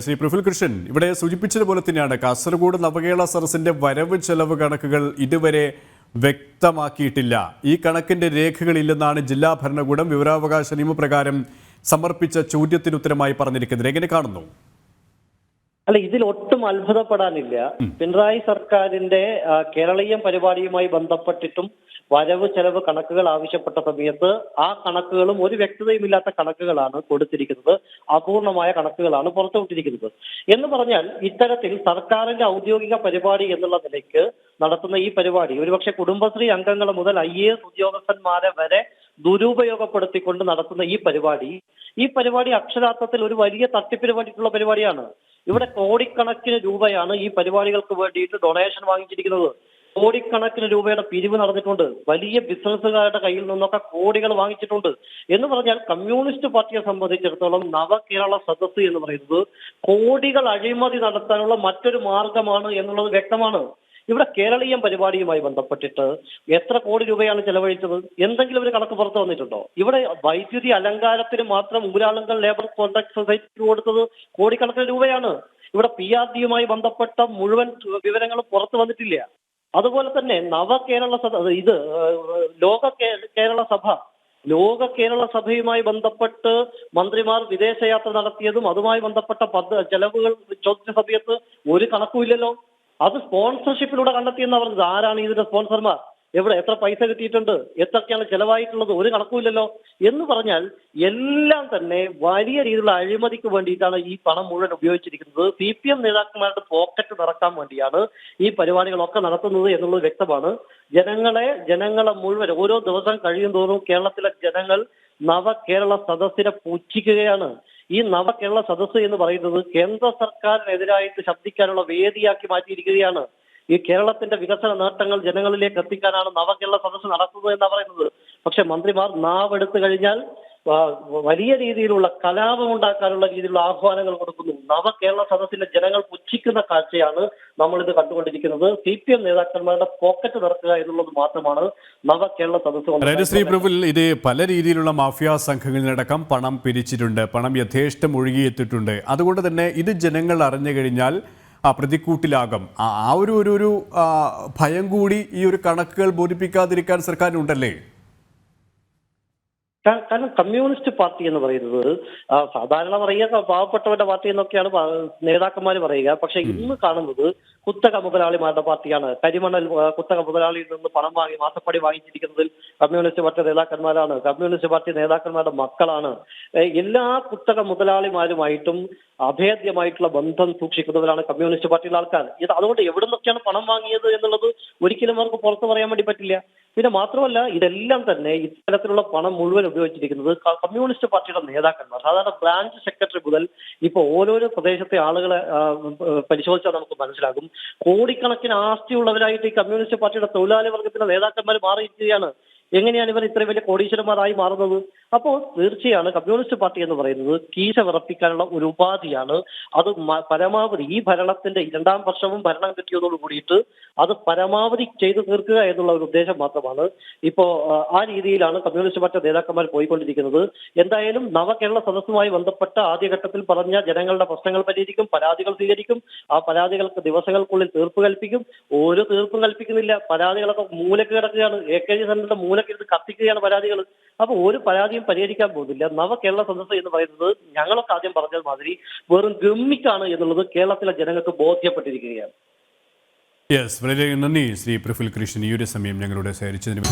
ശ്രീ പ്രഫുൽ കൃഷ്ണൻ, ഇവിടെ സൂചിപ്പിച്ചതുപോലെ തന്നെയാണ് കാസർഗോഡ് നവകേരള സദസ്സിന്റെ വരവ് ചെലവ് കണക്കുകൾ ഇതുവരെ വ്യക്തമാക്കിയിട്ടില്ല. ഈ കണക്കിന്റെ രേഖകളില്ലെന്നാണ് ജില്ലാ ഭരണകൂടം വിവരാവകാശ നിയമപ്രകാരം സമർപ്പിച്ച ചോദ്യത്തിന് ഉത്തരമായി പറഞ്ഞിരിക്കുന്നത്. എങ്ങനെ കാണുന്നു? അല്ല, ഇതിൽ ഒട്ടും അത്ഭുതപ്പെടാനില്ല. പിണറായി സർക്കാരിന്റെ കേരളീയം പരിപാടിയുമായി ബന്ധപ്പെട്ടിട്ടും വരവ് ചെലവ് കണക്കുകൾ ആവശ്യപ്പെട്ട സമയത്ത് ആ കണക്കുകളും ഒരു വ്യക്തതയുമില്ലാത്ത കണക്കുകളാണ് കൊടുത്തിരിക്കുന്നത്. അപൂർണമായ കണക്കുകളാണ് പുറത്തുവിട്ടിരിക്കുന്നത്. എന്ന് പറഞ്ഞാൽ ഇത്തരത്തിൽ സർക്കാരിന്റെ ഔദ്യോഗിക പരിപാടി എന്നുള്ള നിലയ്ക്ക് നടത്തുന്ന ഈ പരിപാടി ഒരുപക്ഷെ കുടുംബശ്രീ അംഗങ്ങൾ മുതൽ IAS ഉദ്യോഗസ്ഥന്മാരെ വരെ ദുരുപയോഗപ്പെടുത്തിക്കൊണ്ട് നടത്തുന്ന ഈ പരിപാടി അക്ഷരാർത്ഥത്തിൽ ഒരു വലിയ തട്ടിപ്പിന് വേണ്ടിയിട്ടുള്ള പരിപാടിയാണ്. ഇവിടെ കോടിക്കണക്കിന് രൂപയാണ് ഈ പരിപാടികൾക്ക് വേണ്ടിയിട്ട് ഡൊണേഷൻ വാങ്ങിച്ചിരിക്കുന്നത്. കോടിക്കണക്കിന് രൂപയുടെ പിരിവ് നടന്നിട്ടുണ്ട്. വലിയ ബിസിനസ്സുകാരുടെ കയ്യിൽ നിന്നൊക്കെ കോടികൾ വാങ്ങിച്ചിട്ടുണ്ട്. എന്ന് പറഞ്ഞാൽ കമ്മ്യൂണിസ്റ്റ് പാർട്ടിയെ സംബന്ധിച്ചിടത്തോളം നവകേരള സദസ്സ് എന്ന് പറയുന്നത് കോടികൾ അഴിമതി നടത്താനുള്ള മറ്റൊരു മാർഗമാണ് എന്നുള്ളത് വ്യക്തമാണ്. ഇവിടെ കേരളീയം പരിപാടിയുമായി ബന്ധപ്പെട്ടിട്ട് എത്ര കോടി രൂപയാണ് ചെലവഴിച്ചത്? എന്തെങ്കിലും ഒരു കണക്ക് പുറത്തു വന്നിട്ടുണ്ടോ? ഇവിടെ വൈദ്യുതി അലങ്കാരത്തിന് മാത്രം ഊരാളുങ്കൽ ലേബർ കോൺട്രാക്ട് സൊസൈറ്റിക്ക് കൊടുത്തത് കോടിക്കണക്കിന് രൂപയാണ്. ഇവിടെ PRDയുമായി ബന്ധപ്പെട്ട മുഴുവൻ വിവരങ്ങളും പുറത്തു വന്നിട്ടില്ല. അതുപോലെ തന്നെ നവകേരള ലോക കേരള സഭയുമായി ബന്ധപ്പെട്ട് മന്ത്രിമാർ വിദേശയാത്ര നടത്തിയതും അതുമായി ബന്ധപ്പെട്ട ചെലവുകൾ ചോദിച്ച സമയത്ത് ഒരു കണക്കുമില്ലല്ലോ. അത് സ്പോൺസർഷിപ്പിലൂടെ കണ്ടെത്തിയെന്ന് പറഞ്ഞത്. ആരാണ് ഇതിന്റെ സ്പോൺസർമാർ? എത്ര പൈസ കിട്ടിയിട്ടുണ്ട്? എത്രയൊക്കെയാണ് ചെലവായിട്ടുള്ളത്? ഒരു കണക്കുമില്ലല്ലോ. എന്ന് പറഞ്ഞാൽ എല്ലാം തന്നെ വലിയ രീതിയിലുള്ള അഴിമതിക്ക് വേണ്ടിയിട്ടാണ് ഈ പണം മുഴുവൻ ഉപയോഗിച്ചിരിക്കുന്നത്. CPM നേതാക്കന്മാരുടെ പോക്കറ്റ് നിറക്കാൻ വേണ്ടിയാണ് ഈ പരിപാടികളൊക്കെ നടത്തുന്നത് എന്നുള്ളത് വ്യക്തമാണ്. ജനങ്ങളെ മുഴുവൻ ഓരോ ദിവസം കഴിയും തോറും കേരളത്തിലെ ജനങ്ങൾ നവകേരള സദസ്സിനെ പുച്ഛിക്കുകയാണ്. ഈ നവകേരള സദസ്സ് എന്ന് പറയുന്നത് കേന്ദ്ര സർക്കാരിനെതിരായിട്ട് ശബ്ദിക്കാനുള്ള വേദിയാക്കി മാറ്റിയിരിക്കുകയാണ്. ഈ കേരളത്തിന്റെ വികസന നേട്ടങ്ങൾ ജനങ്ങളിലേക്ക് എത്തിക്കാനാണ് നവകേരള സദസ്സ് നടത്തുന്നത് എന്നാണ് പറയുന്നത്. പക്ഷെ മന്ത്രിമാർ നാവെടുത്തു കഴിഞ്ഞാൽ വലിയ രീതിയിലുള്ള കലാപം ഉണ്ടാക്കാനുള്ള രീതിയിലുള്ള ആഹ്വാനങ്ങൾ കൊടുക്കുന്നു. നവകേരള സദസ്സിലെ ജനങ്ങൾ പുച്ഛിക്കുന്ന കാഴ്ചയാണ് നമ്മളിത് കണ്ടുകൊണ്ടിരിക്കുന്നത്. CPM നേതാക്കന്മാരുടെ പോക്കറ്റ് നിറക്കുക എന്നുള്ളത് മാത്രമാണ് നവകേരള സദസ്സ്. ശ്രീ പ്രഫുൽ, ഇത് പല രീതിയിലുള്ള മാഫിയ സംഘങ്ങളിലടക്കം പണം പിരിച്ചിട്ടുണ്ട്, പണം യഥേഷ്ടം ഒഴുകിയെത്തിയിട്ടുണ്ട്. അതുകൊണ്ട് തന്നെ ഇത് ജനങ്ങൾ അറിഞ്ഞു കഴിഞ്ഞാൽ പ്രതിക്കൂട്ടിലാകും. ആ ഒരു ഭയം കൂടി ഈ ഒരു കണക്കുകൾ ബോധിപ്പിക്കാതിരിക്കാൻ സർക്കാരിനുണ്ടല്ലേ? കാരണം കമ്മ്യൂണിസ്റ്റ് പാർട്ടി എന്ന് പറയുന്നത് സാധാരണ പറയുക പാവപ്പെട്ടവരുടെ പാർട്ടി എന്നൊക്കെയാണ് നേതാക്കന്മാർ പറയുക. പക്ഷെ ഇന്ന് കാണുന്നത് കുത്തക മുതലാളിമാരുടെ പാർട്ടിയാണ്. കരിമണൽ കുത്തക മുതലാളിയിൽ നിന്ന് പണം വാങ്ങി മാസപ്പടി വാങ്ങിച്ചിരിക്കുന്നതിൽ കമ്മ്യൂണിസ്റ്റ് പാർട്ടി നേതാക്കന്മാരാണ്. കമ്മ്യൂണിസ്റ്റ് പാർട്ടി നേതാക്കന്മാരുടെ മക്കളാണ്. എല്ലാ കുത്തക മുതലാളിമാരുമായിട്ടും അഭേദ്യമായിട്ടുള്ള ബന്ധം സൂക്ഷിക്കുന്നവരാണ് കമ്മ്യൂണിസ്റ്റ് പാർട്ടിയിലെ ആൾക്കാർ. അതുകൊണ്ട് എവിടെ നിന്നൊക്കെയാണ് പണം വാങ്ങിയത് എന്നുള്ളത് ഒരിക്കലും അവർക്ക് പുറത്തു പറയാൻ വേണ്ടി പറ്റില്ല. പിന്നെ മാത്രമല്ല, ഇതെല്ലാം തന്നെ ഇത്തരത്തിലുള്ള പണം മുഴുവൻ ഉപയോഗിച്ചിരിക്കുന്നത് കമ്മ്യൂണിസ്റ്റ് പാർട്ടിയുടെ നേതാക്കന്മാർ, സാധാരണ ബ്രാഞ്ച് സെക്രട്ടറി മുതൽ ഇപ്പൊ ഓരോരോ പ്രദേശത്തെ ആളുകളെ പരിശോധിച്ചാൽ നമുക്ക് മനസ്സിലാകും. കോടിക്കണക്കിന് ആസ്തിയുള്ളവരായിട്ട് ഈ കമ്മ്യൂണിസ്റ്റ് പാർട്ടിയുടെ തൊഴിലാളി വർഗത്തിന്റെ നേതാക്കന്മാർ മാറിയിരിക്കുകയാണ്. എങ്ങനെയാണ് ഇവർ ഇത്രയും വലിയ കോടീശ്വരന്മാരായി മാറുന്നത്? അപ്പോൾ തീർച്ചയാണ് കമ്മ്യൂണിസ്റ്റ് പാർട്ടി എന്ന് പറയുന്നത് കീശ വിറപ്പിക്കാനുള്ള ഒരു ഉപാധിയാണ്. അത് പരമാവധി ഈ ഭരണത്തിന്റെ 2ാം വർഷവും ഭരണം കിട്ടിയതോട് കൂടിയിട്ട് അത് പരമാവധി ചെയ്തു തീർക്കുക എന്നുള്ള ഒരു ഉദ്ദേശം മാത്രമാണ്. ഇപ്പോ ആ രീതിയിലാണ് കമ്മ്യൂണിസ്റ്റ് പാർട്ടി നേതാക്കന്മാർ പോയിക്കൊണ്ടിരിക്കുന്നത്. എന്തായാലും നവകേരള സദസ്സുമായി ബന്ധപ്പെട്ട ആദ്യഘട്ടത്തിൽ പറഞ്ഞ ജനങ്ങളുടെ പ്രശ്നങ്ങൾ പരിഹരിക്കും, പരാതികൾ സ്വീകരിക്കും, ആ പരാതികൾക്ക് ദിവസങ്ങൾക്കുള്ളിൽ തീർപ്പ് കൽപ്പിക്കും. ഒരു തീർപ്പും കൽപ്പിക്കുന്നില്ല. പരാതികളൊക്കെ മൂലക്ക് കിടക്കുകയാണ്. AKG സെന്ററിന്റെ മൂലക്കിരുന്ന് കത്തിക്കുകയാണ് പരാതികൾ. അപ്പൊ ഒരു പരാതിയും പരിഹരിക്കാൻ പോകുന്നില്ല. നവകേരള സദസ്സ് എന്ന് പറയുന്നത് ഞങ്ങളൊക്കെ ആദ്യം പറഞ്ഞ മാതിരി വെറും ഗമ്മിക്കാണ് എന്നുള്ളത് കേരളത്തിലെ ജനങ്ങൾക്ക് ബോധ്യപ്പെട്ടിരിക്കുകയാണ്. യെസ്, വളരെ നന്ദി ശ്രീ പ്രഫുൽ കൃഷ്ണൻ ഈ ഒരു സമയം ഞങ്ങളോട് സഹകരിച്ചതിന്.